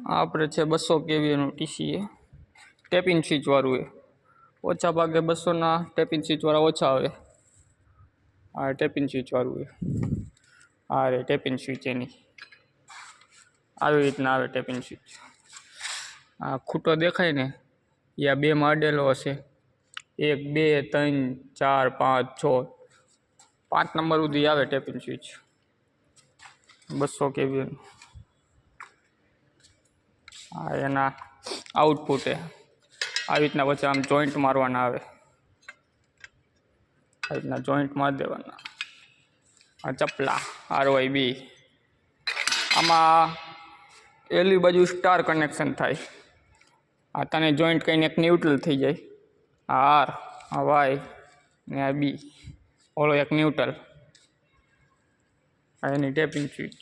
આપણે છે 200 કેવીએનું ટીસી એ tapping switch વાળું એ ઓછા ભાગે 200ના ટેપિંગ સ્વિચ વાળા ઓછા આવે. આ ટેપિંગ સ્વિચ વાળું એ આ રે ટેપિંગ સ્વિચ એની આવી રીતના આવે ટેપિંગ સ્વિચ. આ ખૂટો દેખાય ને એ આ બેમાં અડેલો હશે. 1 2 3 4 5 6 5 નંબર સુધી આવે ટેપિંગ સ્વિચ 200 કેવીએનું. આ એના આઉટપુટ એ આવી રીતના પછી આમ જોઈન્ટ મારવાના આવે. આવી રીતના જોઈન્ટ મારી દેવાના. આ ચપલા RYB આમાં એલી બાજુ સ્ટાર કનેક્શન થાય. આ તને જોઈન્ટ કરીને એક ન્યુટ્રલ થઈ જાય. આ R આ Y ને આ B ઓલો એક ન્યુટ્રલ. આ એની ટેપિંગ સ્વિચ.